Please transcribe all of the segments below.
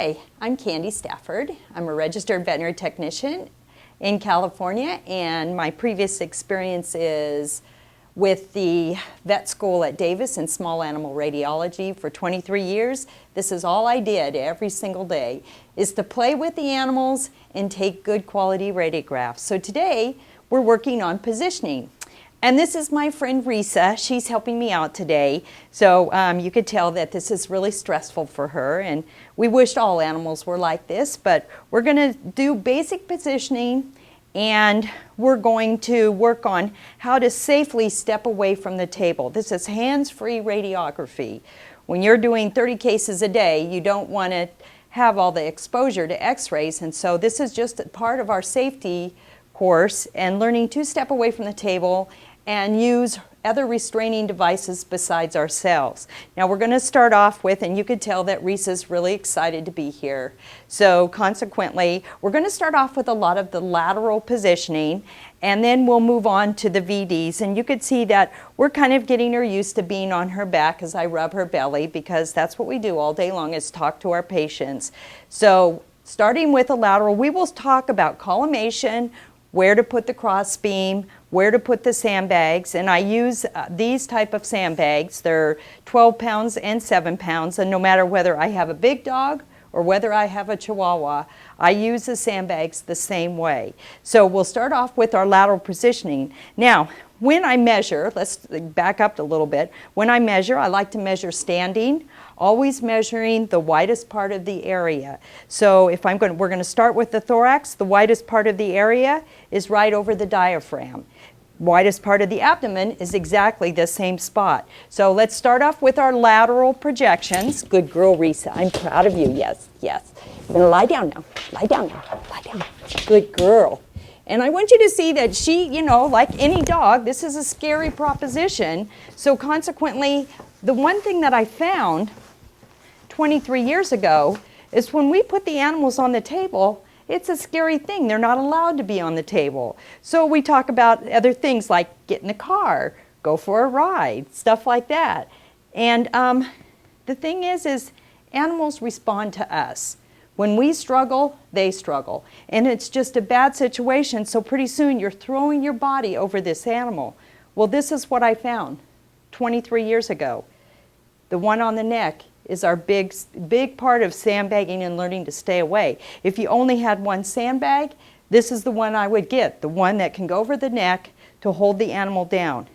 Hi, I'm Candy Stafford. I'm a registered veterinary technician in California, and my previous experience is with the vet school at Davis in small animal radiology for 23 years. This is all I did every single day, is to play with the animals and take good quality radiographs. So today we're working on positioning. And this is my friend Risa. She's helping me out today. So you could tell that this is really stressful for her, and we wished all animals were like this, but we're going to do basic positioning, and we're going to work on how to safely step away from the table. This is hands-free radiography. When you're doing 30 cases a day, you don't want to have all the exposure to x-rays, and so this is just part of our safety course and learning to step away from the table and use other restraining devices besides ourselves. Now we're going to start off with, and you could tell that Risa's really excited to be here. So consequently, we're going to start off with a lot of the lateral positioning, and then we'll move on to the VDs. And you could see that we're kind of getting her used to being on her back as I rub her belly, because that's what we do all day long, is talk to our patients. So starting with the lateral, we will talk about collimation, where to put the cross beam, where to put the sandbags, and I use these type of sandbags. They're 12 pounds and 7 pounds, and no matter whether I have a big dog or whether I have a Chihuahua, I use the sandbags the same way. So we'll start off with our lateral positioning. Now, when I measure, let's back up a little bit. When I measure, I like to measure standing, always measuring the widest part of the area. So if we're going to start with the thorax, the widest part of the area is right over the diaphragm. Widest part of the abdomen is exactly the same spot. So let's start off with our lateral projections. Good girl, Risa. I'm proud of you. Yes, yes. You're going to lie down now. Lie down now. Lie down. Good girl. And I want you to see that she, you know, like any dog, this is a scary proposition. So consequently, the one thing that I found 23 years ago is when we put the animals on the table, it's a scary thing. They're not allowed to be on the table. So we talk about other things like get in the car, go for a ride, stuff like that. And the thing is animals respond to us. When we struggle, they struggle. And it's just a bad situation, so pretty soon you're throwing your body over this animal. Well, this is what I found 23 years ago. The one on the neck is our big part of sandbagging and learning to stay away. If you only had one sandbag, this is the one I would get, the one that can go over the neck to hold the animal down.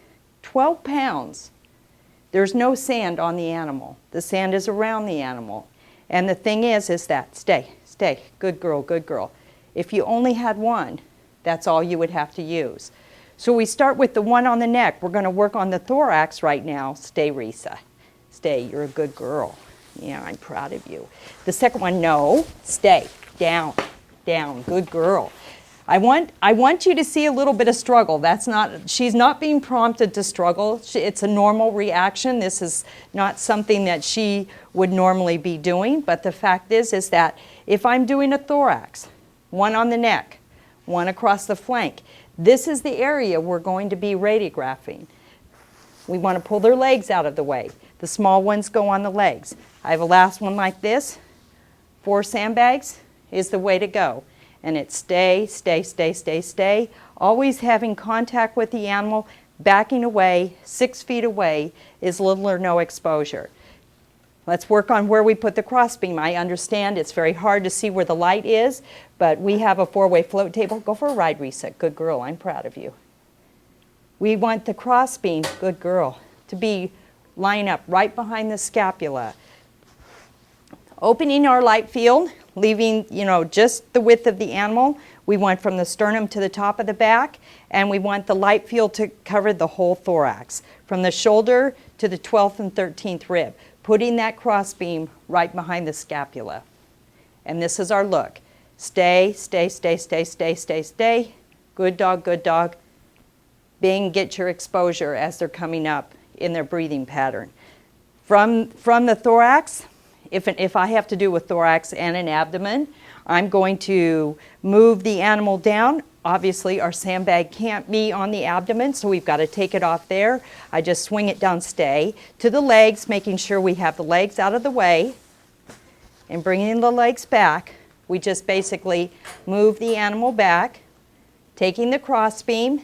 12 pounds. There's no sand on the animal. The sand is around the animal. And the thing is that, stay, good girl, good girl. If you only had one, that's all you would have to use. So we start with the one on the neck. We're going to work on the thorax right now. Stay, Risa. Stay, you're a good girl. Yeah, I'm proud of you. The second one, no, stay, down, good girl. I want you to see a little bit of struggle. She's not being prompted to struggle. It's a normal reaction. This is not something that she would normally be doing, but the fact is that if I'm doing a thorax, one on the neck, one across the flank, this is the area we're going to be radiographing. We want to pull their legs out of the way. The small ones go on the legs. I have a last one like this. 4 sandbags is the way to go. And it's stay, always having contact with the animal, backing away, 6 feet away is little or no exposure. Let's work on where we put the crossbeam. I understand it's very hard to see where the light is, but we have a 4-way float table. Go for a ride, Risa. Good girl, I'm proud of you. We want the crossbeam, good girl, to be line up right behind the scapula. Opening our light field, leaving, just the width of the animal. We want from the sternum to the top of the back, and we want the light field to cover the whole thorax, from the shoulder to the 12th and 13th rib, putting that crossbeam right behind the scapula. And this is our look. Stay. Good dog, good dog. Bing, get your exposure as they're coming up in their breathing pattern. From the thorax, if I have to do with thorax and an abdomen, I'm going to move the animal down. Obviously, our sandbag can't be on the abdomen, so we've got to take it off there. I just swing it down, stay, to the legs, making sure we have the legs out of the way. and bringing the legs back, we just basically move the animal back, taking the crossbeam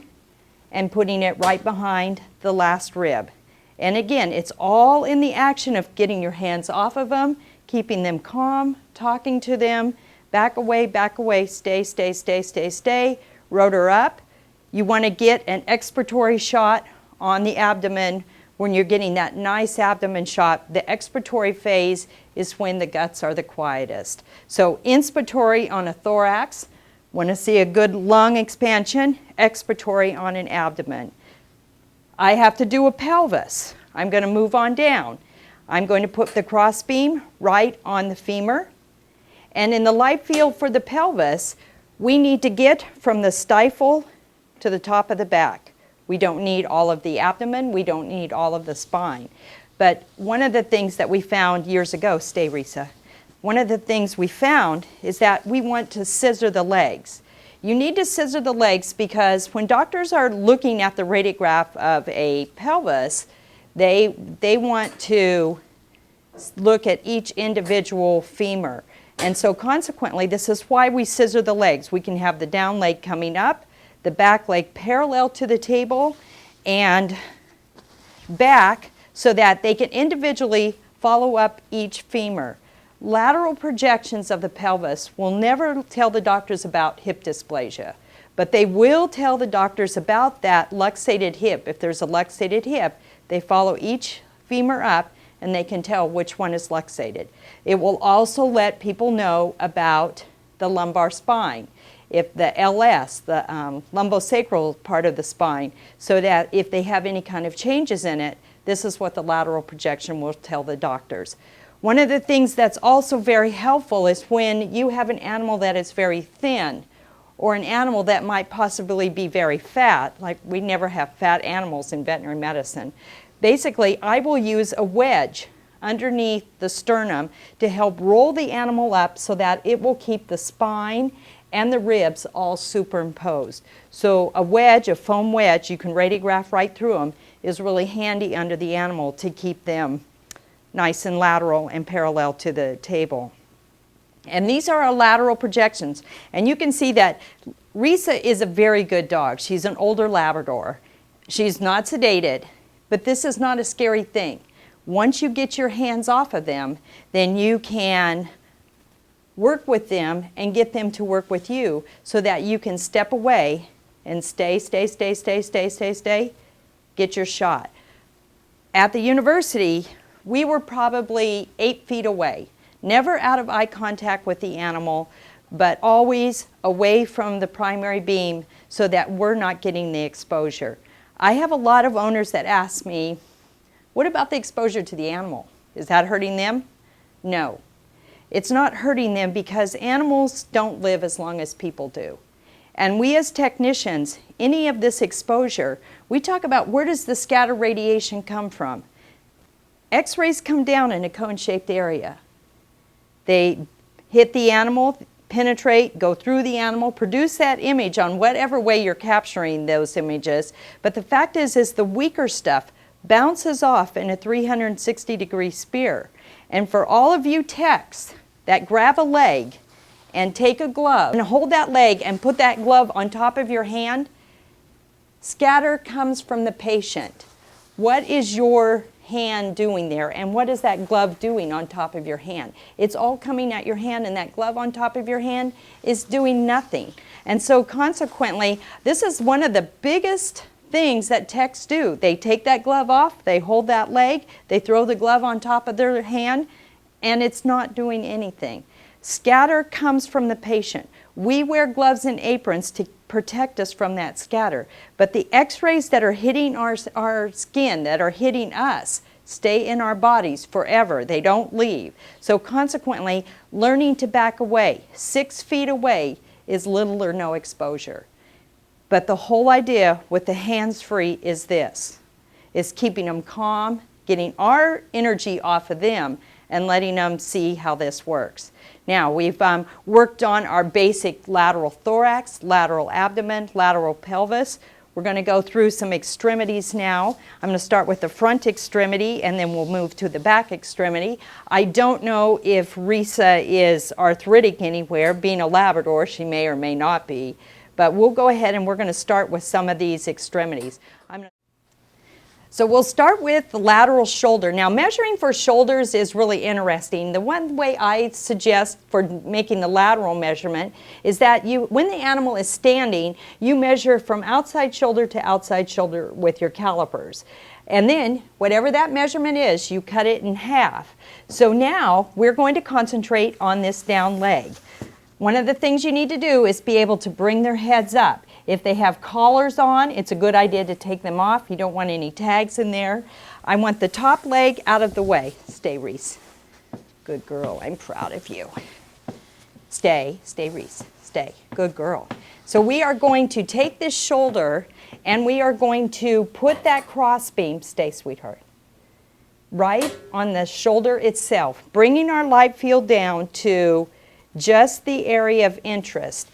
and putting it right behind the last rib. And again, it's all in the action of getting your hands off of them, keeping them calm, talking to them, back away, stay, stay, stay, stay, stay, rotor up. You want to get an expiratory shot on the abdomen. When you're getting that nice abdomen shot, the expiratory phase is when the guts are the quietest. So inspiratory on a thorax, want to see a good lung expansion, expiratory on an abdomen. I have to do a pelvis. I'm going to move on down. I'm going to put the crossbeam right on the femur. And in the light field for the pelvis, we need to get from the stifle to the top of the back. We don't need all of the abdomen. We don't need all of the spine. But one of the things that we found years ago, stay Risa, one of the things we found is that we want to scissor the legs. You need to scissor the legs because when doctors are looking at the radiograph of a pelvis, they want to look at each individual femur. And so consequently, this is why we scissor the legs. We can have the down leg coming up, the back leg parallel to the table, and back so that they can individually follow up each femur. Lateral projections of the pelvis will never tell the doctors about hip dysplasia, but they will tell the doctors about that luxated hip. If there's a luxated hip, they follow each femur up and they can tell which one is luxated. It will also let people know about the lumbar spine, if the LS, the lumbosacral part of the spine, so that if they have any kind of changes in it, this is what the lateral projection will tell the doctors. One of the things that's also very helpful is when you have an animal that is very thin or an animal that might possibly be very fat, like we never have fat animals in veterinary medicine. Basically, I will use a wedge underneath the sternum to help roll the animal up so that it will keep the spine and the ribs all superimposed. So a wedge, a foam wedge, you can radiograph right through them, is really handy under the animal to keep them nice and lateral and parallel to the table. And these are our lateral projections. And you can see that Risa is a very good dog. She's an older Labrador. She's not sedated, but this is not a scary thing. Once you get your hands off of them, then you can work with them and get them to work with you so that you can step away and stay, stay, stay, stay, stay, stay, stay, get your shot. At the university, we were probably 8 feet away, never out of eye contact with the animal, but always away from the primary beam so that we're not getting the exposure. I have a lot of owners that ask me, what about the exposure to the animal? Is that hurting them? No. It's not hurting them because animals don't live as long as people do. And we as technicians, any of this exposure, we talk about where does the scatter radiation come from? X-rays come down in a cone-shaped area. They hit the animal, penetrate, go through the animal, produce that image on whatever way you're capturing those images. But the fact is the weaker stuff bounces off in a 360-degree spear. And for all of you techs that grab a leg and take a glove and hold that leg and put that glove on top of your hand, scatter comes from the patient. What is your hand doing there, and what is that glove doing on top of your hand? It's all coming at your hand, and that glove on top of your hand is doing nothing. And so consequently, this is one of the biggest things that techs do. They take that glove off, they hold that leg, they throw the glove on top of their hand, and it's not doing anything. Scatter comes from the patient. We wear gloves and aprons to protect us from that scatter. But the X-rays that are hitting our skin, that are hitting us, stay in our bodies forever. They don't leave. So consequently, learning to back away, 6 feet away, is little or no exposure. But the whole idea with the hands free is this, is keeping them calm, getting our energy off of them, and letting them see how this works. Now, we've worked on our basic lateral thorax, lateral abdomen, lateral pelvis. We're going to go through some extremities now. I'm going to start with the front extremity and then we'll move to the back extremity. I don't know if Risa is arthritic anywhere. Being a Labrador, she may or may not be. But we'll go ahead and we're going to start with some of these extremities. So we'll start with the lateral shoulder. Now measuring for shoulders is really interesting. The one way I suggest for making the lateral measurement is that when the animal is standing, you measure from outside shoulder to outside shoulder with your calipers. And then whatever that measurement is, you cut it in half. So now we're going to concentrate on this down leg. One of the things you need to do is be able to bring their heads up. If they have collars on, it's a good idea to take them off. You don't want any tags in there. I want the top leg out of the way. Stay, Reese. Good girl. I'm proud of you. Stay, Reese. Stay. Good girl. So we are going to take this shoulder and we are going to put that crossbeam, stay, sweetheart, right on the shoulder itself, bringing our light field down to just the area of interest.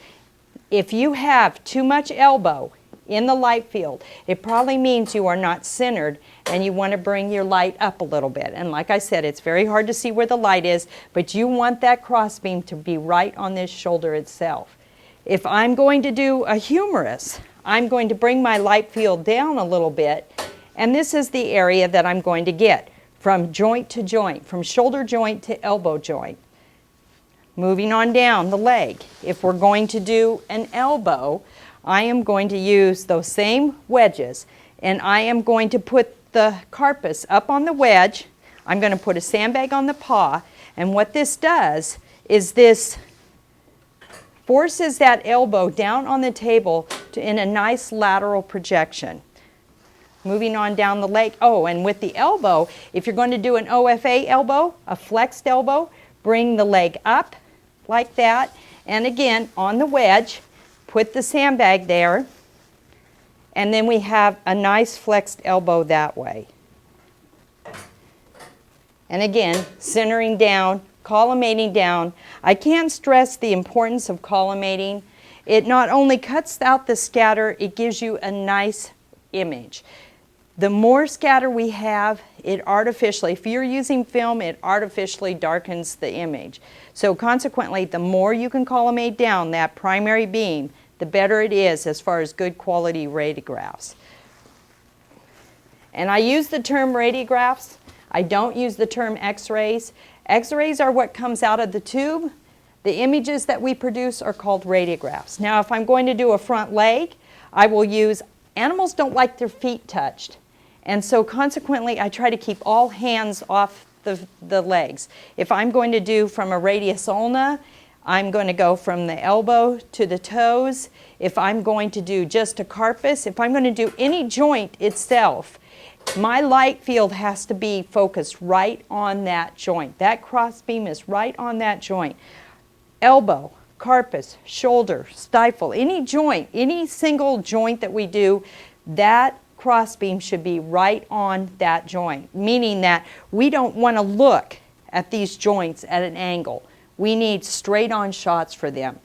If you have too much elbow in the light field, it probably means you are not centered and you want to bring your light up a little bit. And like I said, it's very hard to see where the light is, but you want that crossbeam to be right on this shoulder itself. If I'm going to do a humerus, I'm going to bring my light field down a little bit, and this is the area that I'm going to get from joint to joint, from shoulder joint to elbow joint. Moving on down the leg, if we're going to do an elbow, I am going to use those same wedges and I am going to put the carpus up on the wedge. I'm going to put a sandbag on the paw, and what this does is this forces that elbow down on the table in a nice lateral projection. Moving on down the leg. Oh, and with the elbow, if you're going to do an OFA elbow, a flexed elbow, bring the leg up like that, and again on the wedge, put the sandbag there, and then we have a nice flexed elbow that way. And again, centering down, collimating down. I can't stress the importance of collimating. It not only cuts out the scatter, it gives you a nice image. The more scatter we have, it artificially, if you're using film, it artificially darkens the image. So consequently, the more you can collimate down that primary beam, the better it is as far as good quality radiographs. And I use the term radiographs. I don't use the term X-rays. X-rays are what comes out of the tube. The images that we produce are called radiographs. Now, if I'm going to do a front leg, I will use, animals don't like their feet touched. And so consequently, I try to keep all hands off the legs. If I'm going to do from a radius ulna, I'm going to go from the elbow to the toes. If I'm going to do just a carpus, if I'm going to do any joint itself, my light field has to be focused right on that joint. That crossbeam is right on that joint. Elbow, carpus, shoulder, stifle, any joint, any single joint that we do, that crossbeam should be right on that joint, meaning that we don't want to look at these joints at an angle. We need straight on shots for them.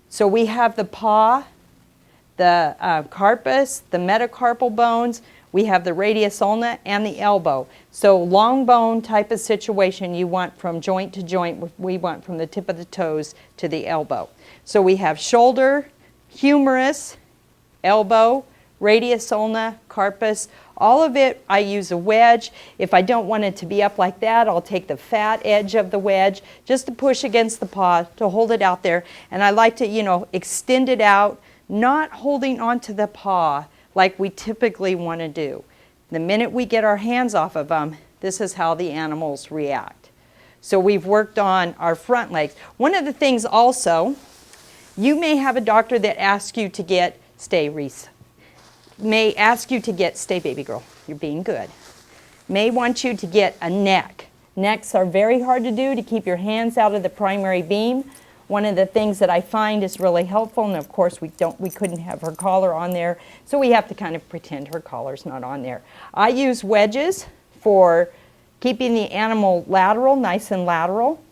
So we have the paw, the carpus, the metacarpal bones, we have the radius ulna and the elbow. So long bone type of situation, you want from joint to joint, we want from the tip of the toes to the elbow. So we have shoulder, humerus, elbow, radius ulna, carpus, all of it I use a wedge. If I don't want it to be up like that, I'll take the fat edge of the wedge just to push against the paw to hold it out there. And I like to, extend it out, not holding onto the paw like we typically want to do. The minute we get our hands off of them, this is how the animals react. So we've worked on our front legs. One of the things also, you may have a doctor that asks you to get, stay Reese, may ask you to get, stay baby girl, you're being good, may want you to get a neck. Necks are very hard to do to keep your hands out of the primary beam. One of the things that I find is really helpful, and of course we couldn't have her collar on there, so we have to kind of pretend her collar's not on there. I use wedges for keeping the animal lateral, nice and lateral,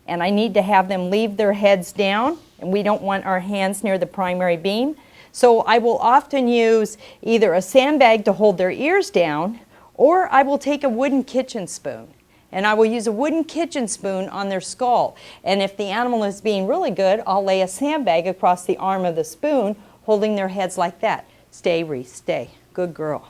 and I need to have them leave their heads down, and we don't want our hands near the primary beam. So I will often use either a sandbag to hold their ears down, or I will take a wooden kitchen spoon. And I will use a wooden kitchen spoon on their skull. And if the animal is being really good, I'll lay a sandbag across the arm of the spoon, holding their heads like that. Stay, Reese, stay. Good girl.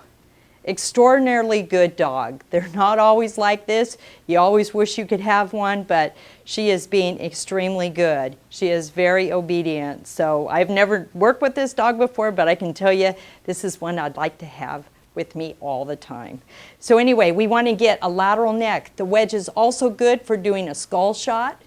Extraordinarily good dog. They're not always like this. You always wish you could have one, but she is being extremely good. She is very obedient. So I've never worked with this dog before, but I can tell you this is one I'd like to have with me all the time. So anyway, we want to get a lateral neck. The wedge is also good for doing a skull shot.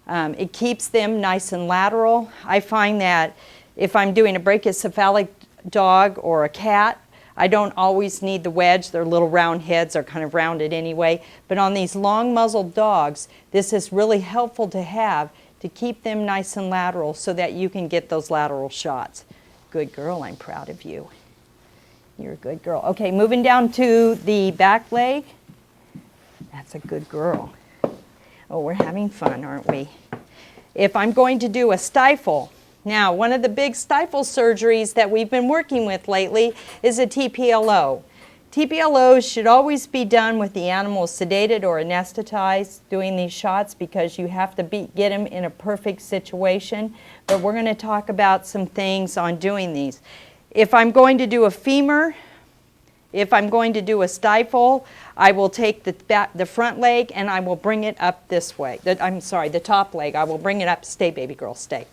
It keeps them nice and lateral. I find that if I'm doing a brachycephalic dog or a cat, I don't always need the wedge. Their little round heads are kind of rounded anyway. But on these long muzzled dogs, this is really helpful to have to keep them nice and lateral so that you can get those lateral shots. Good girl, I'm proud of you. You're a good girl. Okay, moving down to the back leg. That's a good girl. Oh, we're having fun, aren't we? If I'm going to do a stifle, now one of the big stifle surgeries that we've been working with lately is a TPLO. TPLOs should always be done with the animal sedated or anesthetized doing these shots because you have to get them in a perfect situation. But we're going to talk about some things on doing these. If I'm going to do a femur, if I'm going to do a stifle, I will take the front leg and I will bring it up this way. The top leg. I will bring it up. Stay, baby girl, stay.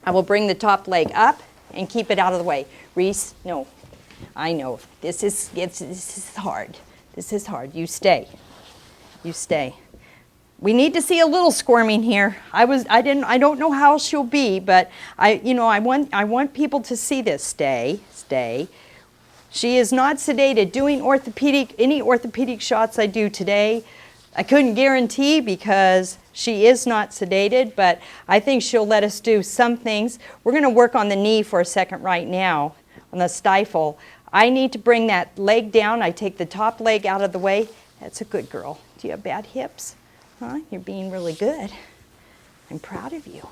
I will bring the top leg up and keep it out of the way. Reese, no. I know. This is hard. This is hard. You stay. You stay. We need to see a little squirming here. I don't know how she'll be, but I want people to see this. Stay, stay. She is not sedated. Doing any orthopedic shots I do today, I couldn't guarantee because she is not sedated, but I think she'll let us do some things. We're going to work on the knee for a second right now, on the stifle. I need to bring that leg down. I take the top leg out of the way. That's a good girl. Do you have bad hips? Huh? You're being really good. I'm proud of you.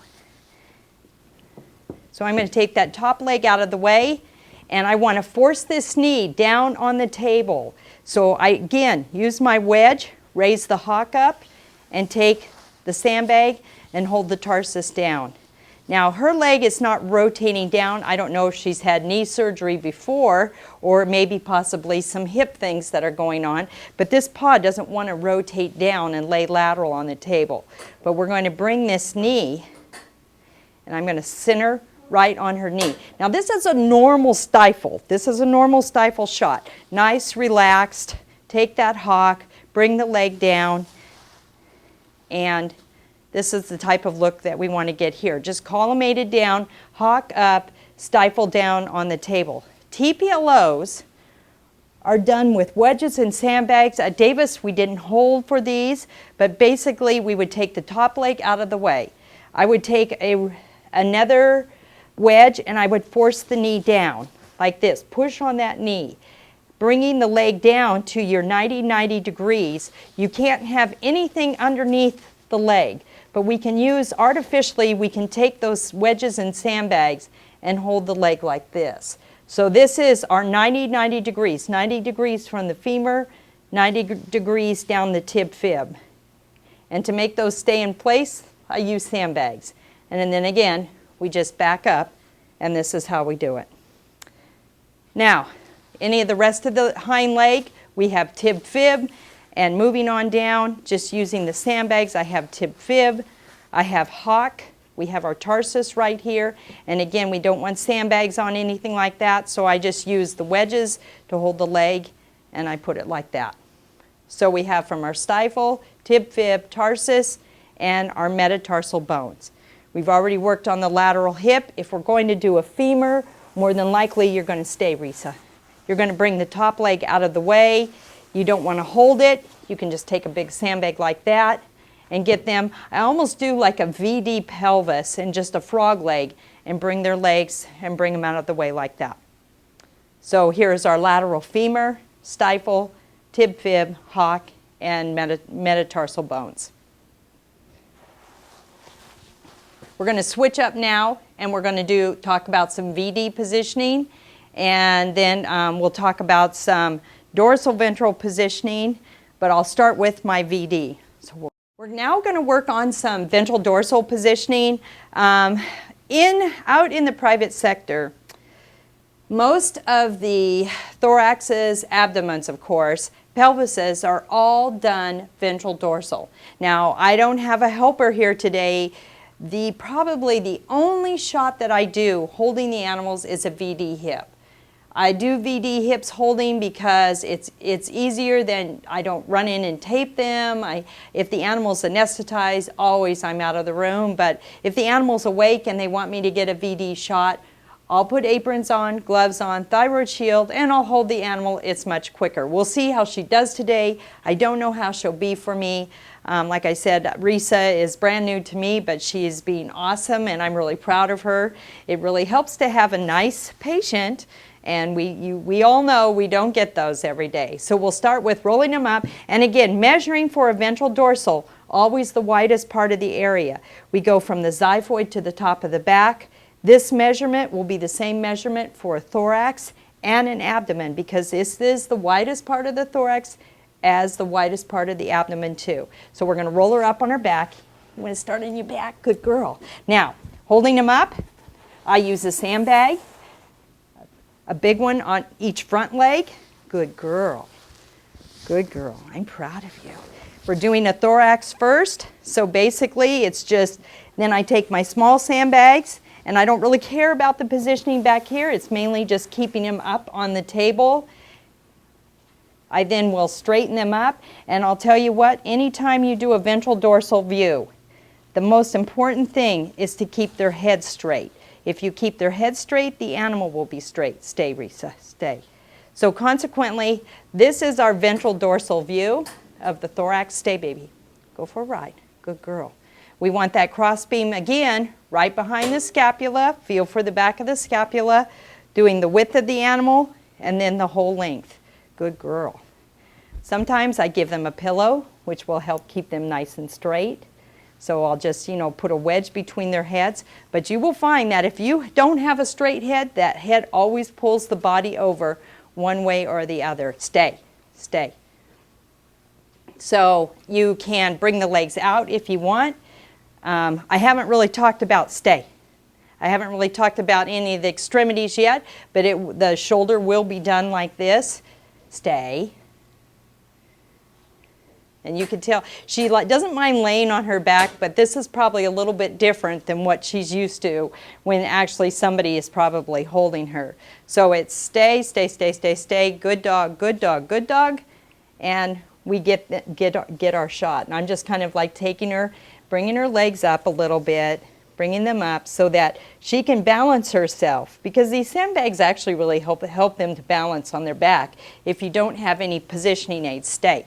So I'm going to take that top leg out of the way, and I want to force this knee down on the table. So I, again, use my wedge, raise the hock up, and take the sandbag and hold the tarsus down. Now, her leg is not rotating down. I don't know if she's had knee surgery before or maybe possibly some hip things that are going on, but this paw doesn't want to rotate down and lay lateral on the table. But we're going to bring this knee, and I'm going to center right on her knee. Now, this is a normal stifle. This is a normal stifle shot. Nice, relaxed. Take that hock, bring the leg down, and this is the type of look that we want to get here. Just collimated down, hock up, stifle down on the table. TPLOs are done with wedges and sandbags. At Davis, we didn't hold for these, but basically we would take the top leg out of the way. I would take another wedge and I would force the knee down like this. Push on that knee, bringing the leg down to your 90 degrees. You can't have anything underneath the leg. But we can use, artificially, we can take those wedges and sandbags and hold the leg like this. So this is our 90 degrees. 90 degrees from the femur, 90 degrees down the tib fib. And to make those stay in place, I use sandbags. And then again, we just back up, and this is how we do it. Now, any of the rest of the hind leg, we have tib fib. And moving on down, just using the sandbags, I have tib fib, I have hock, we have our tarsus right here. And again, we don't want sandbags on anything like that, so I just use the wedges to hold the leg, and I put it like that. So we have from our stifle, tib fib, tarsus, and our metatarsal bones. We've already worked on the lateral hip. If we're going to do a femur, more than likely you're going to stay, Risa. You're going to bring the top leg out of the way. You don't want to hold it. You can just take a big sandbag like that and get them. I almost do like a VD pelvis and just a frog leg and bring their legs and bring them out of the way like that. So here's our lateral femur, stifle, tib fib, hock, and metatarsal bones. We're going to switch up now and we're going to talk about some VD positioning, and then we'll talk about some dorsal-ventral positioning, but I'll start with my VD. So we're now going to work on some ventral dorsal positioning. Out in the private sector, most of the thoraxes, abdomens of course, pelvises are all done ventral dorsal. Now I don't have a helper here today. Probably the only shot that I do holding the animals is a VD hip. I do VD hips holding because it's easier than I don't run in and tape them. If the animal's anesthetized, always I'm out of the room. But if the animal's awake and they want me to get a VD shot, I'll put aprons on, gloves on, thyroid shield, and I'll hold the animal. It's much quicker. We'll see how she does today. I don't know how she'll be for me. Like I said, Risa is brand new to me, but she's being awesome, and I'm really proud of her. It really helps to have a nice patient. And we all know we don't get those every day. So we'll start with rolling them up. And again, measuring for a ventral dorsal, always the widest part of the area. We go from the xiphoid to the top of the back. This measurement will be the same measurement for a thorax and an abdomen, because this is the widest part of the thorax as the widest part of the abdomen too. So we're going to roll her up on her back. You want to start on your back? Good girl. Now, holding them up, I use a sandbag. A big one on each front leg. Good girl. Good girl. I'm proud of you. We're doing a thorax first. So basically it's just, then I take my small sandbags, and I don't really care about the positioning back here. It's mainly just keeping them up on the table. I then will straighten them up, and I'll tell you what, anytime you do a ventral dorsal view, the most important thing is to keep their head straight. If you keep their head straight, the animal will be straight. Stay, Risa, stay. So consequently, this is our ventral dorsal view of the thorax. Stay, baby. Go for a ride. Good girl. We want that cross beam again, right behind the scapula. Feel for the back of the scapula, doing the width of the animal, and then the whole length. Good girl. Sometimes I give them a pillow, which will help keep them nice and straight. So I'll just, put a wedge between their heads. But you will find that if you don't have a straight head, that head always pulls the body over one way or the other. Stay, stay. So you can bring the legs out if you want. I haven't really talked about stay. I haven't really talked about any of the extremities yet, but the shoulder will be done like this. Stay. And you can tell she doesn't mind laying on her back, but this is probably a little bit different than what she's used to when actually somebody is probably holding her. So it's stay, stay, stay, stay, stay, good dog, good dog, good dog, and we get our shot. And I'm just kind of like taking her, bringing her legs up a little bit, bringing them up so that she can balance herself, because these sandbags actually really help them to balance on their back if you don't have any positioning aids. Stay.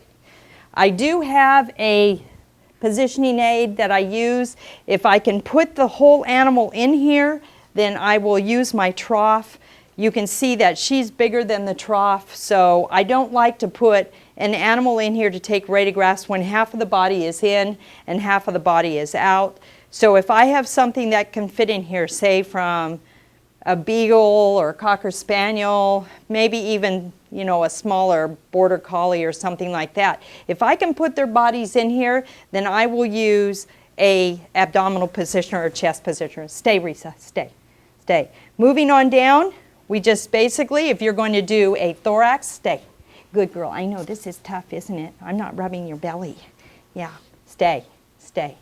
I do have a positioning aid that I use. If I can put the whole animal in here, then I will use my trough. You can see that she's bigger than the trough, so I don't like to put an animal in here to take radiographs when half of the body is in and half of the body is out. So if I have something that can fit in here, say from a beagle or a cocker spaniel, maybe even a smaller border collie or something like that. If I can put their bodies in here, then I will use a abdominal positioner or chest positioner. Stay, Risa, stay, stay. Moving on down, we just basically, if you're going to do a thorax, stay. Good girl. I know this is tough, isn't it? I'm not rubbing your belly. Yeah, stay, stay.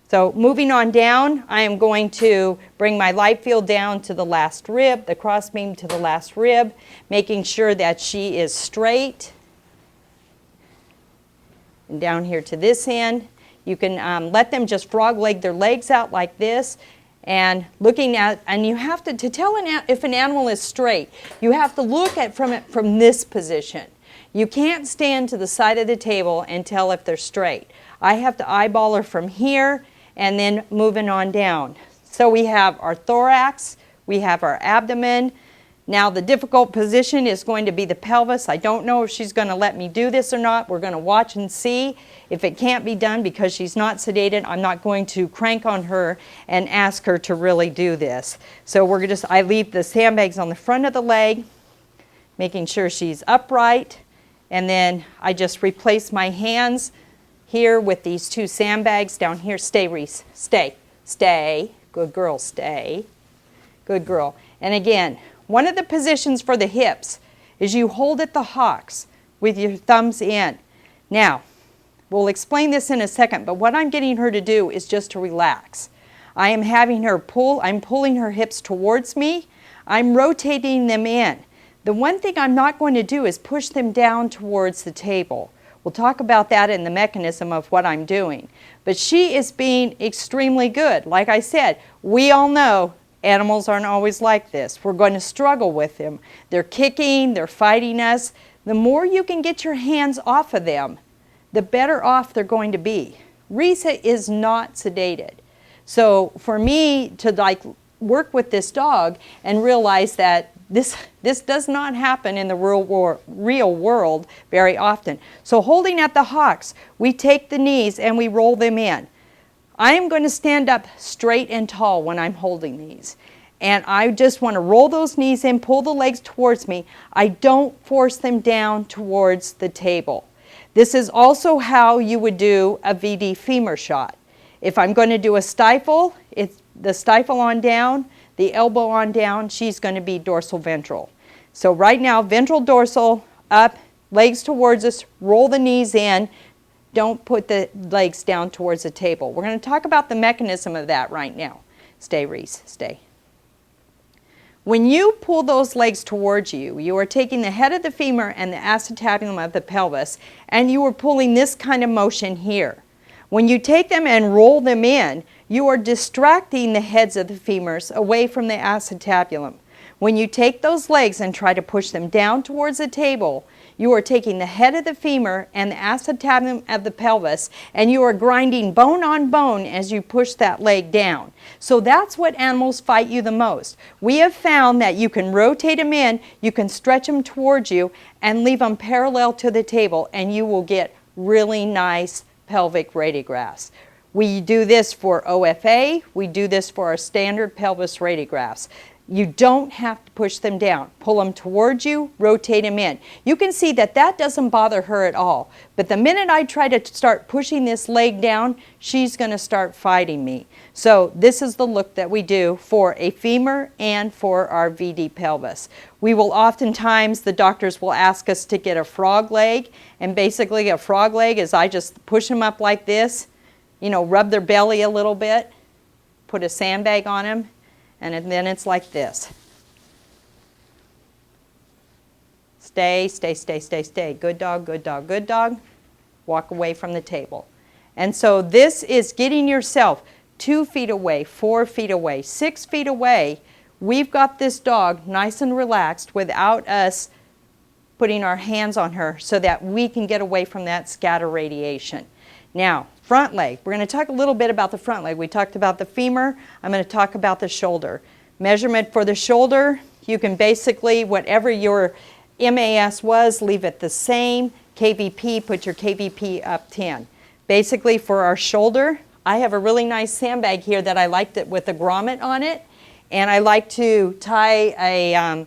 So moving on down, I am going to bring my light field down to the last rib, the crossbeam to the last rib, making sure that she is straight. And down here to this end, you can let them just frog leg their legs out like this, and looking at, and you have to tell if an animal is straight, you have to look at it from this position. You can't stand to the side of the table and tell if they're straight. I have to eyeball her from here and then moving on down. So we have our thorax, we have our abdomen. Now the difficult position is going to be the pelvis. I don't know if she's going to let me do this or not. We're going to watch and see. If it can't be done because she's not sedated, I'm not going to crank on her and ask her to really do this. So I leave the sandbags on the front of the leg, making sure she's upright, and then I just replace my hands here with these two sandbags down here. Stay, Reese. Stay. Stay. Good girl. Stay. Good girl. And again, one of the positions for the hips is you hold at the hocks with your thumbs in. Now, we'll explain this in a second, but what I'm getting her to do is just to relax. I am having her I'm pulling her hips towards me. I'm rotating them in. The one thing I'm not going to do is push them down towards the table. We'll talk about that in the mechanism of what I'm doing. But she is being extremely good. Like I said, we all know animals aren't always like this. We're going to struggle with them. They're kicking, they're fighting us. The more you can get your hands off of them, the better off they're going to be. Risa is not sedated. So for me to work with this dog and realize that this does not happen in the real world very often. So holding at the hocks, we take the knees and we roll them in. I am going to stand up straight and tall when I'm holding these. And I just want to roll those knees in, pull the legs towards me. I don't force them down towards the table. This is also how you would do a VD femur shot. If I'm going to do a stifle, it's the stifle on down, the elbow on down, she's going to be dorsal-ventral. So right now, ventral dorsal, up, legs towards us, roll the knees in. Don't put the legs down towards the table. We're going to talk about the mechanism of that right now. Stay, Reese, stay. When you pull those legs towards you, you are taking the head of the femur and the acetabulum of the pelvis, and you are pulling this kind of motion here. When you take them and roll them in, you are distracting the heads of the femurs away from the acetabulum. When you take those legs and try to push them down towards the table, you are taking the head of the femur and the acetabulum of the pelvis, and you are grinding bone on bone as you push that leg down. So that's what animals fight you the most. We have found that you can rotate them in, you can stretch them towards you, and leave them parallel to the table, and you will get really nice pelvic radiographs. We do this for OFA, we do this for our standard pelvis radiographs. You don't have to push them down. Pull them towards you, rotate them in. You can see that that doesn't bother her at all. But the minute I try to start pushing this leg down, she's going to start fighting me. So this is the look that we do for a femur and for our VD pelvis. We will oftentimes, the doctors will ask us to get a frog leg. And basically a frog leg is I just push them up like this, you know, rub their belly a little bit, put a sandbag on them, and then it's like this. Stay, stay, stay, stay, stay. Good dog, good dog, good dog. Walk away from the table. And so this is getting yourself 2 feet away, 4 feet away, 6 feet away. We've got this dog nice and relaxed without us putting our hands on her so that we can get away from that scatter radiation. Now, front leg. We're going to talk a little bit about the front leg. We talked about the femur. I'm going to talk about the shoulder. Measurement for the shoulder, you can basically, whatever your MAS was, leave it the same. KVP, put your KVP up 10. Basically for our shoulder, I have a really nice sandbag here that I liked it with a grommet on it. And I like to tie a,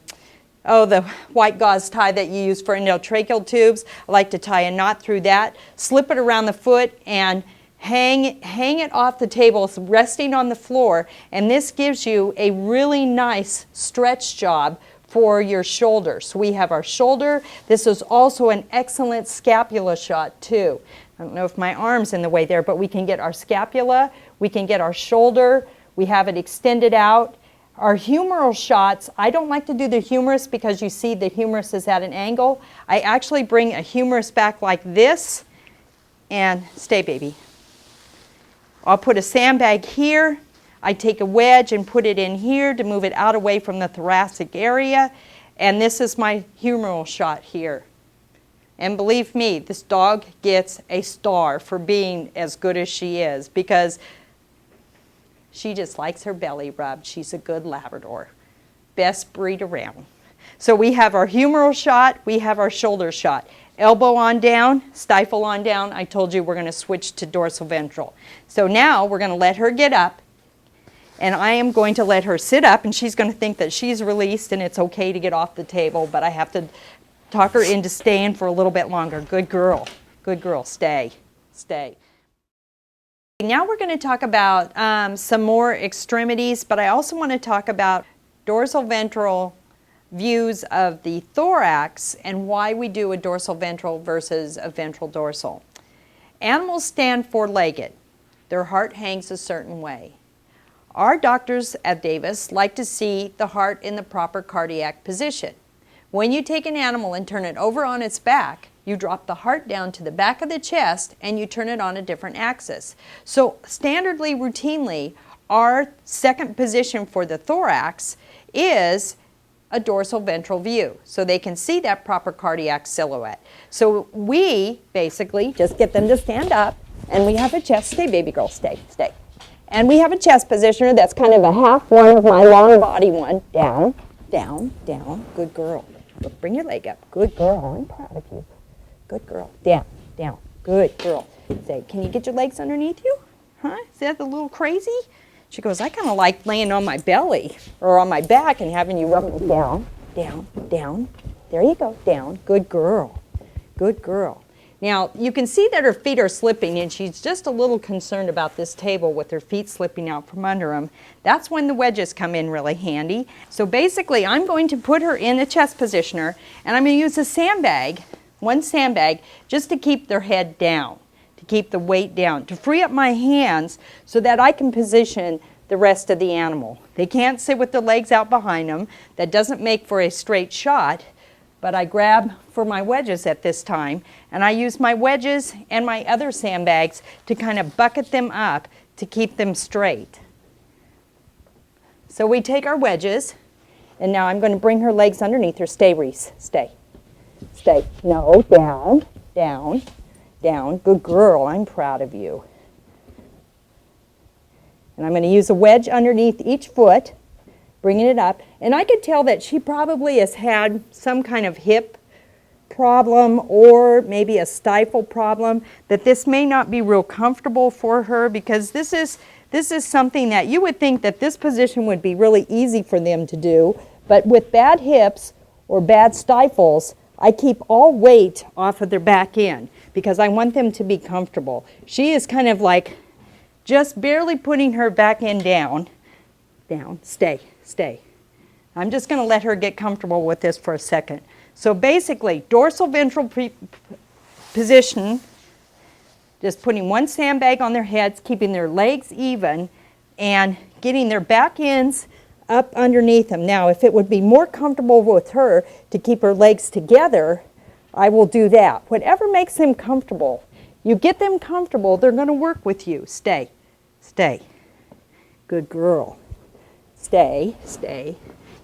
the white gauze tie that you use for endotracheal tubes. I like to tie a knot through that, slip it around the foot, and hang it off the table, resting on the floor. And this gives you a really nice stretch job for your shoulder. So we have our shoulder. This is also an excellent scapula shot too. I don't know if my arm's in the way there, but we can get our scapula, we can get our shoulder, we have it extended out. Our humeral shots, I don't like to do the humerus because you see the humerus is at an angle. I actually bring a humerus back like this, and stay, baby. I'll put a sandbag here. I take a wedge and put it in here to move it out away from the thoracic area, and this is my humeral shot here. And believe me, this dog gets a star for being as good as she is because she just likes her belly rubbed. She's a good Labrador. Best breed around. So we have our humeral shot, we have our shoulder shot. Elbow on down, stifle on down. I told you we're going to switch to dorsal ventral. So now we're going to let her get up, and I am going to let her sit up, and she's going to think that she's released and it's okay to get off the table, but I have to talk her into staying for a little bit longer. Good girl. Good girl. Stay. Stay. Now we're going to talk about some more extremities, but I also want to talk about dorsal ventral views of the thorax and why we do a dorsal ventral versus a ventral dorsal. Animals stand four-legged. Their heart hangs a certain way. Our doctors at Davis like to see the heart in the proper cardiac position. When you take an animal and turn it over on its back, you drop the heart down to the back of the chest and you turn it on a different axis. So standardly, routinely, our second position for the thorax is a dorsal ventral view, so they can see that proper cardiac silhouette. So we basically just get them to stand up, and we have a chest, stay baby girl, stay, stay. And we have a chest positioner that's kind of a half one of my long body one. Down, down, down, good girl. Look, bring your leg up, good girl, I'm proud of you. Good girl, down, down, good girl. Say, can you get your legs underneath you? Huh, is that a little crazy? She goes, I kind of like laying on my belly or on my back and having you rub me down, down, down. There you go, down. Good girl. Good girl. Now, you can see that her feet are slipping, and she's just a little concerned about this table with her feet slipping out from under them. That's when the wedges come in really handy. So basically, I'm going to put her in the chest positioner, and I'm going to use a sandbag, one sandbag, just to keep their head down, to keep the weight down, to free up my hands so that I can position the rest of the animal. They can't sit with their legs out behind them. That doesn't make for a straight shot, but I grab for my wedges at this time, and I use my wedges and my other sandbags to kind of bucket them up to keep them straight. So we take our wedges, and now I'm going to bring her legs underneath her. Stay, Reese. Stay. Stay. No, down, down, down. Good girl. I'm proud of you. And I'm going to use a wedge underneath each foot, bringing it up. And I could tell that she probably has had some kind of hip problem or maybe a stifle problem, that this may not be real comfortable for her, because this is something that you would think that this position would be really easy for them to do. But with bad hips or bad stifles, I keep all weight off of their back end because I want them to be comfortable. She is kind of like just barely putting her back end down. Down, stay, stay. I'm just going to let her get comfortable with this for a second. So basically, dorsal ventral position, just putting one sandbag on their heads, keeping their legs even, and getting their back ends up underneath them. Now, if it would be more comfortable with her to keep her legs together, I will do that. Whatever makes them comfortable. You get them comfortable, they're going to work with you. Stay, stay. Good girl. Stay, stay.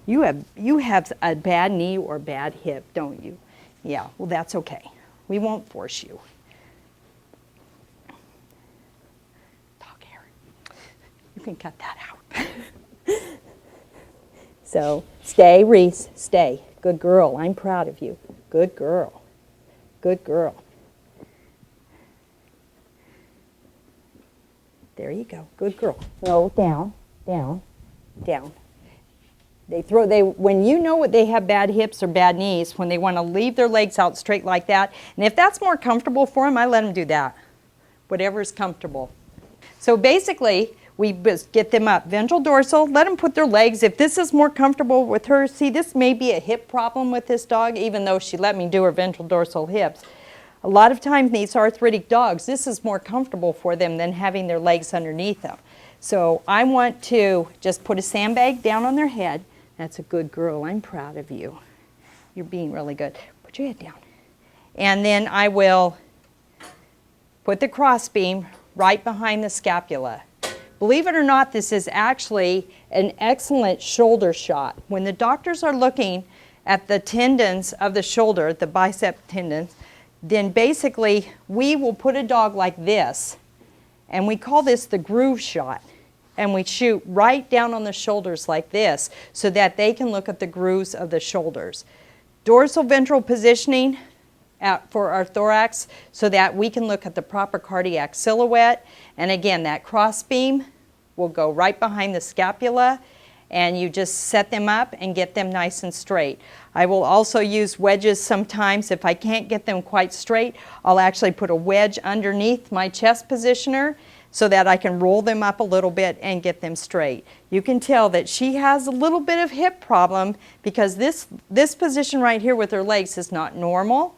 You have a bad knee or bad hip, don't you? Yeah, well, that's okay. We won't force you. Talk here. You can cut that out. So, stay, Reese, stay. Good girl. I'm proud of you. Good girl. Good girl. There you go. Good girl. No, down, down, down. When you know what they have bad hips or bad knees, when they want to leave their legs out straight like that, and if that's more comfortable for them, I let them do that. Whatever is comfortable. So basically, we get them up ventral dorsal, let them put their legs. If this is more comfortable with her, see, this may be a hip problem with this dog, even though she let me do her ventral dorsal hips. A lot of times these arthritic dogs, this is more comfortable for them than having their legs underneath them. So I want to just put a sandbag down on their head. That's a good girl. I'm proud of you. You're being really good. Put your head down. And then I will put the crossbeam right behind the scapula. Believe it or not, this is actually an excellent shoulder shot. When the doctors are looking at the tendons of the shoulder, the bicep tendons, then basically we will put a dog like this, and we call this the groove shot. and we shoot right down on the shoulders like this so that they can look at the grooves of the shoulders. Dorsal-Ventral Positioning for our thorax so that we can look at the proper cardiac silhouette. And again, that cross beam will go right behind the scapula, and you just set them up and get them nice and straight. I will also use wedges sometimes. If I can't get them quite straight, I'll actually put a wedge underneath my chest positioner so that I can roll them up a little bit and get them straight. You can tell that she has a little bit of hip problem because this position right here with her legs is not normal,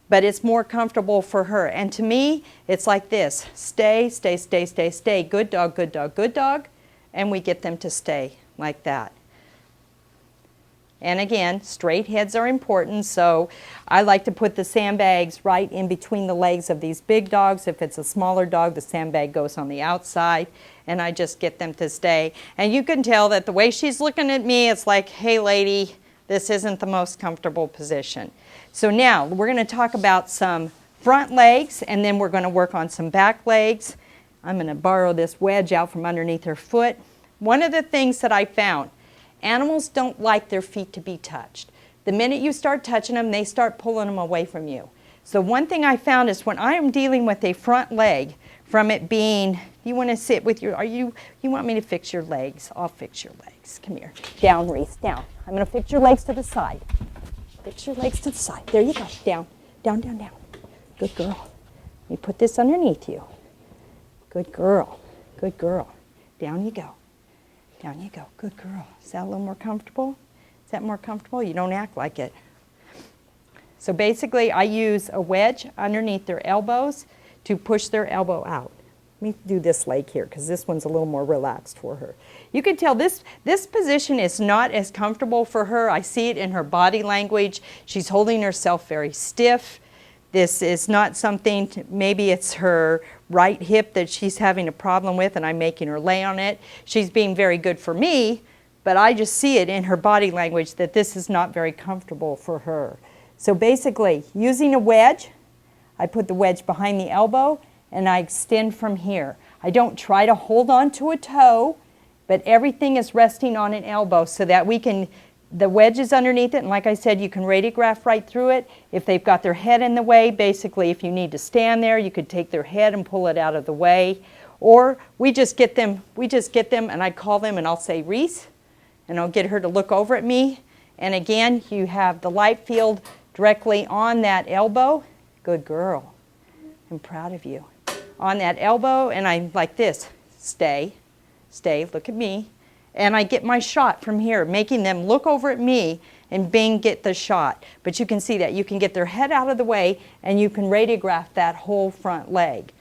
but it's more comfortable for her. And to me, it's like this: stay, stay, stay, stay, stay. Good dog, good dog, good dog. And we get them to stay like that. And again, straight heads are important, so I like to put the sandbags right in between the legs of these big dogs. If it's a smaller dog, the sandbag goes on the outside, and I just get them to stay. And you can tell that the way she's looking at me, it's like, hey lady, this isn't the most comfortable position. So now we're going to talk about some front legs, and then we're going to work on some back legs. I'm going to borrow this wedge out from underneath her foot. One of the things that I found, animals don't like their feet to be touched. The minute you start touching them, they start pulling them away from you. So one thing I found is when I am dealing with a front leg, from it being, you want to sit with your, you want me to fix your legs? I'll fix your legs. Come here. Down, Reese, down. I'm going to fix your legs to the side. Fix your legs to the side. There you go. Down, down, down, down. Good girl. Let me put this underneath you. Good girl. Good girl. Down you go. Down you go. Good girl. Is that a little more comfortable? Is that more comfortable? You don't act like it. So basically, I use a wedge underneath their elbows to push their elbow out. Let me do this leg here because this one's a little more relaxed for her. You can tell this position is not as comfortable for her. I see it in her body language. She's holding herself very stiff. This is not something, maybe it's her right hip that she's having a problem with and I'm making her lay on it. She's being very good for me, but I just see it in her body language that this is not very comfortable for her. So basically, using a wedge, I put the wedge behind the elbow and I extend from here. I don't try to hold on to a toe, but everything is resting on an elbow so that we can, the wedge is underneath it, and like I said, you can radiograph right through it. If they've got their head in the way, basically if you need to stand there, you could take their head and pull it out of the way. Or we just get them and I call them and I'll say, Reese, and I'll get her to look over at me. And again, you have the light field directly on that elbow. Good girl. I'm proud of you. On that elbow, and I'm like this, stay, stay, look at me. And I get my shot from here, making them look over at me and bing, get the shot. But you can see that. You can get their head out of the way and you can radiograph that whole front leg.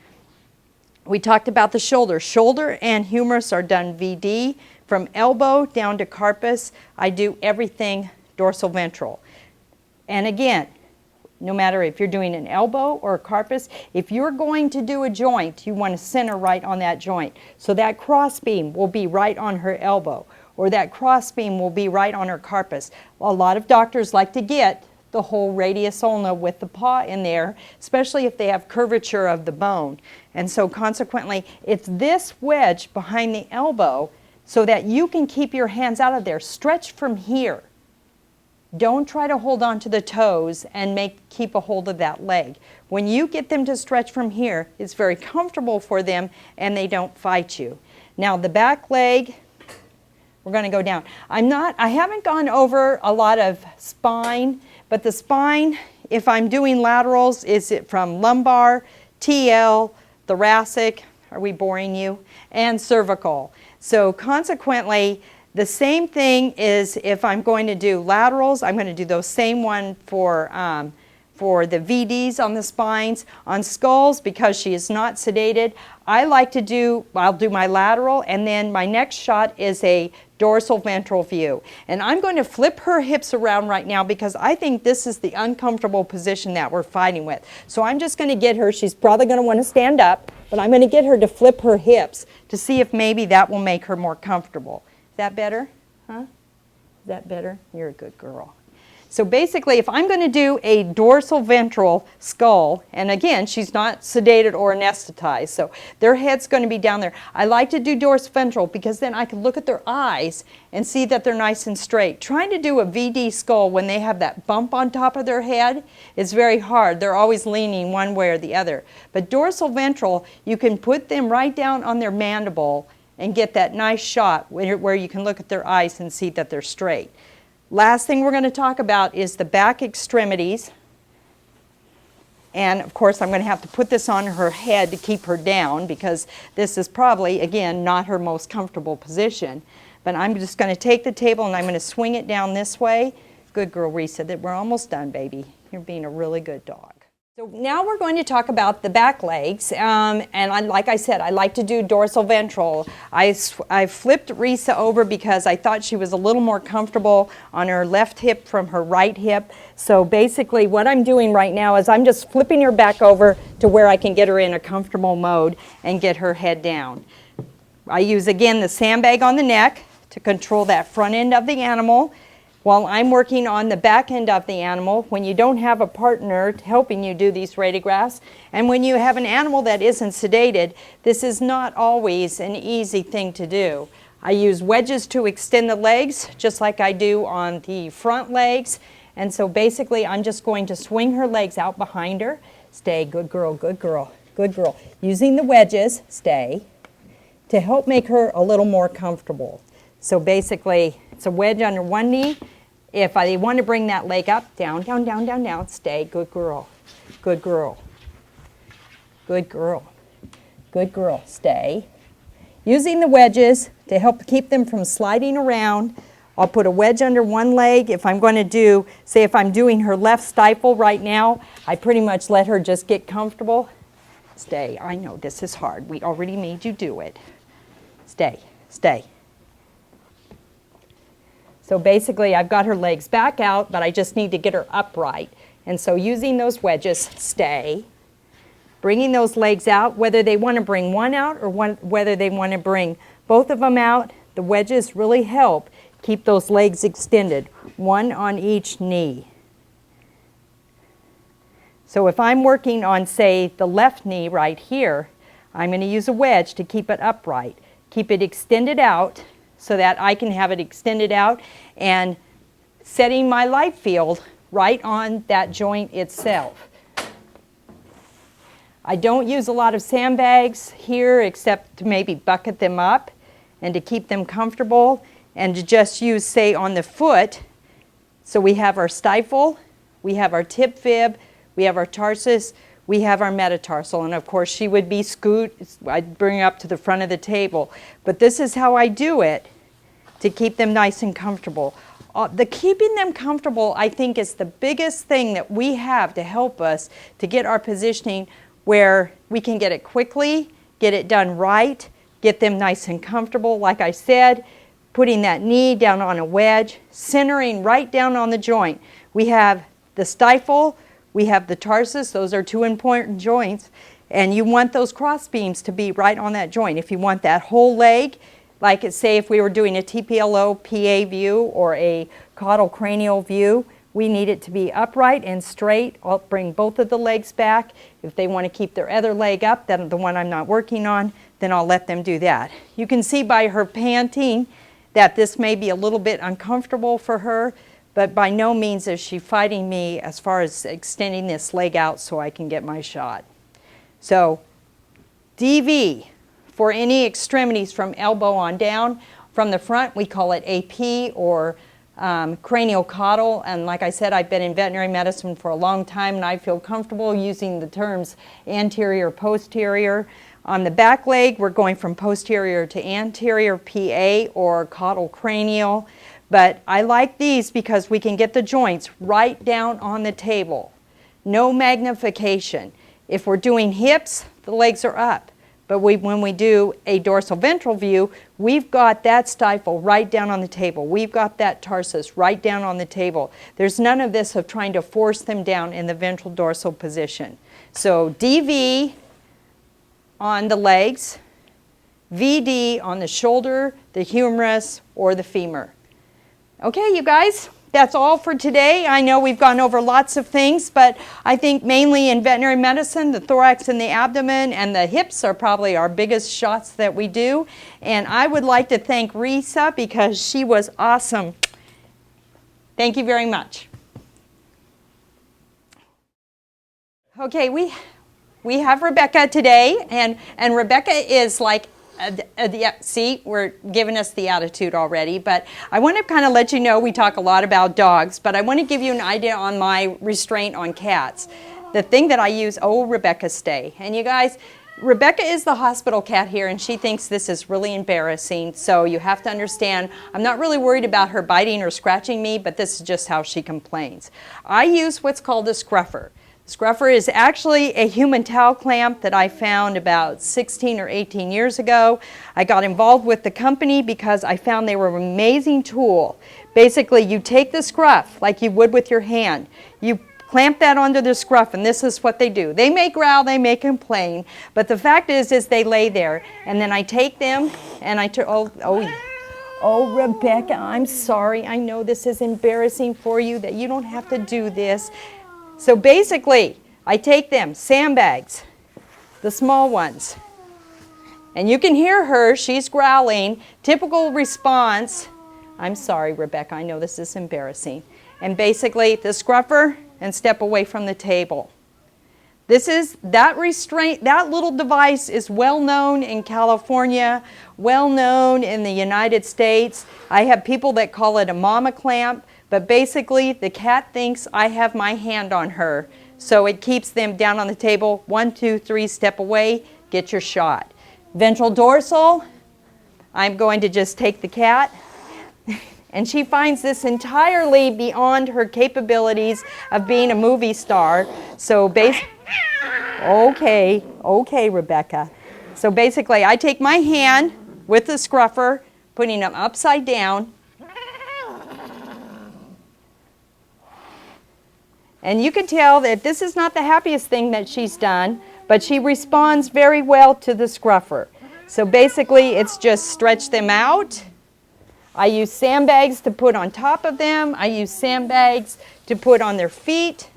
We talked about the shoulder. Shoulder and humerus are done VD. From elbow down to carpus, I do everything dorsal-ventral. And again, no matter if you're doing an elbow or a carpus, if you're going to do a joint, you want to center right on that joint. So that cross beam will be right on her elbow, or that cross beam will be right on her carpus. A lot of doctors like to get the whole radius ulna with the paw in there, especially if they have curvature of the bone. And so consequently, it's this wedge behind the elbow so that you can keep your hands out of there. Stretch from here. Don't try to hold on to the toes and keep a hold of that leg. When you get them to stretch from here, it's very comfortable for them and they don't fight you. Now the back leg, we're going to go down. I haven't gone over a lot of spine, but the spine, if I'm doing laterals, is it from lumbar, TL, thoracic, are we boring you, and cervical. So consequently, the same thing is if I'm going to do laterals, I'm going to do those same one for the VDs on the spines. On skulls, because she is not sedated, I'll do my lateral, and then my next shot is a dorsal-ventral view. And I'm going to flip her hips around right now because I think this is the uncomfortable position that we're fighting with. So I'm just going to get her, she's probably going to want to stand up, but I'm going to get her to flip her hips to see if maybe that will make her more comfortable. Is that better? Huh? Is that better? You're a good girl. So basically, if I'm going to do a dorsal-ventral skull, and again, she's not sedated or anesthetized, so their head's going to be down there. I like to do dorsal-ventral because then I can look at their eyes and see that they're nice and straight. Trying to do a VD skull when they have that bump on top of their head is very hard. They're always leaning one way or the other. But dorsal-ventral, you can put them right down on their mandible and get that nice shot where you can look at their eyes and see that they're straight. Last thing we're going to talk about is the back extremities. And of course I'm going to have to put this on her head to keep her down because this is probably, again, not her most comfortable position. But I'm just going to take the table and I'm going to swing it down this way. Good girl, Risa. We're almost done, baby. You're being a really good dog. So now we're going to talk about the back legs, and like I said, I like to do dorsal-ventral. I flipped Risa over because I thought she was a little more comfortable on her left hip from her right hip. So basically what I'm doing right now is I'm just flipping her back over to where I can get her in a comfortable mode and get her head down. I use, again, the sandbag on the neck to control that front end of the animal, while I'm working on the back end of the animal. When you don't have a partner helping you do these radiographs, and when you have an animal that isn't sedated, this is not always an easy thing to do. I use wedges to extend the legs, just like I do on the front legs. And so basically, I'm just going to swing her legs out behind her. Stay, good girl, good girl, good girl. Using the wedges, stay, to help make her a little more comfortable. So basically, it's a wedge under one knee. If I want to bring that leg up, down, down, down, down, down, stay, good girl, good girl, good girl, good girl, stay. Using the wedges to help keep them from sliding around, I'll put a wedge under one leg. If I'm going to do, say if I'm doing her left stifle right now, I pretty much let her just get comfortable. Stay, I know this is hard. We already made you do it. Stay, stay. So basically, I've got her legs back out, but I just need to get her upright. And so using those wedges, stay. Bringing those legs out, whether they want to bring one out or whether they want to bring both of them out, the wedges really help keep those legs extended, one on each knee. So if I'm working on, say, the left knee right here, I'm going to use a wedge to keep it upright. Keep it extended out, so that I can have it extended out and setting my light field right on that joint itself. I don't use a lot of sandbags here except to maybe bucket them up and to keep them comfortable, and to just use, say, on the foot. So we have our stifle, we have our tib fib, we have our tarsus, we have our metatarsal, and of course she would be I'd bring her up to the front of the table. But this is how I do it to keep them nice and comfortable. The keeping them comfortable, I think, is the biggest thing that we have to help us to get our positioning where we can get it quickly, get it done right, get them nice and comfortable. Like I said, putting that knee down on a wedge, centering right down on the joint. We have the stifle, we have the tarsus, those are two important joints, and you want those cross beams to be right on that joint. If you want that whole leg, like say if we were doing a TPLO PA view or a caudal cranial view, we need it to be upright and straight. I'll bring both of the legs back. If they want to keep their other leg up, then the one I'm not working on, then I'll let them do that. You can see by her panting that this may be a little bit uncomfortable for her, but by no means is she fighting me as far as extending this leg out so I can get my shot. So DV for any extremities from elbow on down. From the front, we call it AP or cranial caudal, and like I said, I've been in veterinary medicine for a long time and I feel comfortable using the terms anterior, posterior. On the back leg, we're going from posterior to anterior PA or caudal cranial. But I like these because we can get the joints right down on the table. No magnification. If we're doing hips, the legs are up. But when we do a dorsal-ventral view, we've got that stifle right down on the table. We've got that tarsus right down on the table. There's none of this of trying to force them down in the ventral dorsal position. So DV on the legs, VD on the shoulder, the humerus, or the femur. Okay, you guys, that's all for today. I know we've gone over lots of things, but I think mainly in veterinary medicine, the thorax and the abdomen and the hips are probably our biggest shots that we do. And I would like to thank Risa because she was awesome. Thank you very much. Okay, we have Rebecca today, and Rebecca is like, see, we're giving us the attitude already, but I want to kind of let you know we talk a lot about dogs, but I want to give you an idea on my restraint on cats. The thing that I use, oh, Rebecca, stay. And you guys, Rebecca is the hospital cat here, and she thinks this is really embarrassing, so you have to understand, I'm not really worried about her biting or scratching me, but this is just how she complains. I use what's called a scruffer. Scruffer is actually a human towel clamp that I found about 16 or 18 years ago. I got involved with the company because I found they were an amazing tool. Basically, you take the scruff like you would with your hand. You clamp that onto the scruff, and this is what they do. They may growl, they may complain, but the fact is they lay there, and then I take them, and oh, Rebecca, I'm sorry. I know this is embarrassing for you that you don't have to do this. So basically, I take them, sandbags, the small ones, and you can hear her, she's growling, typical response, I'm sorry, Rebecca, I know this is embarrassing, and basically the scruffer and step away from the table. That restraint, that little device is well known in California, well known in the United States. I have people that call it a mama clamp. But basically, the cat thinks I have my hand on her, so it keeps them down on the table. 1, 2, 3, step away, get your shot. Ventral dorsal, I'm going to just take the cat, and she finds this entirely beyond her capabilities of being a movie star. So okay, Rebecca. So basically, I take my hand with the scruffer, putting them upside down, and you can tell that this is not the happiest thing that she's done, but she responds very well to the scruffer. So basically, it's just stretch them out. I use sandbags to put on top of them. I use sandbags to put on their feet.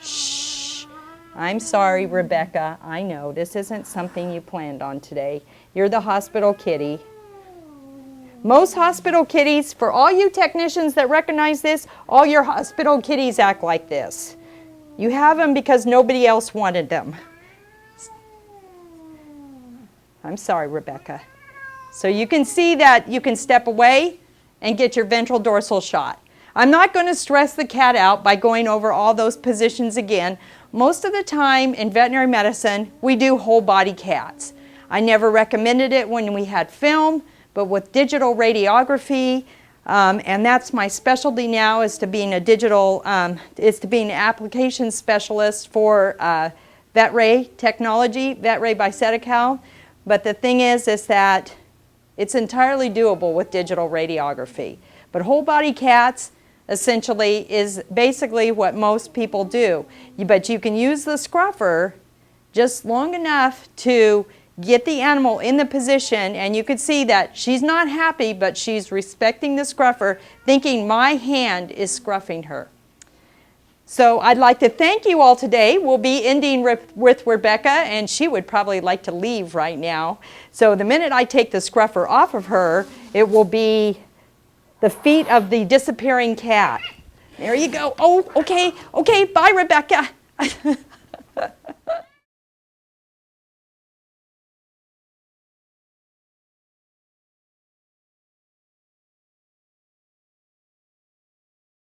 Shh. I'm sorry, Rebecca. I know this isn't something you planned on today. You're the hospital kitty. Most hospital kitties, for all you technicians that recognize this, all your hospital kitties act like this. You have them because nobody else wanted them. I'm sorry, Rebecca. So you can see that you can step away and get your ventral dorsal shot. I'm not going to stress the cat out by going over all those positions again. Most of the time in veterinary medicine, we do whole body cats. I never recommended it when we had film. But with digital radiography, and that's my specialty now, is to being an application specialist for vet-ray technology, vet-ray by Sedecal. But the thing is that it's entirely doable with digital radiography. But whole body cats essentially is basically what most people do. But you can use the scruffer just long enough to get the animal in the position, and you could see that she's not happy, but she's respecting the scruffer, thinking my hand is scruffing her. So I'd like to thank you all today. We'll be ending with Rebecca, and she would probably like to leave right now. So the minute I take the scruffer off of her, it will be the feet of the disappearing cat. There you go. Oh, okay, bye, Rebecca.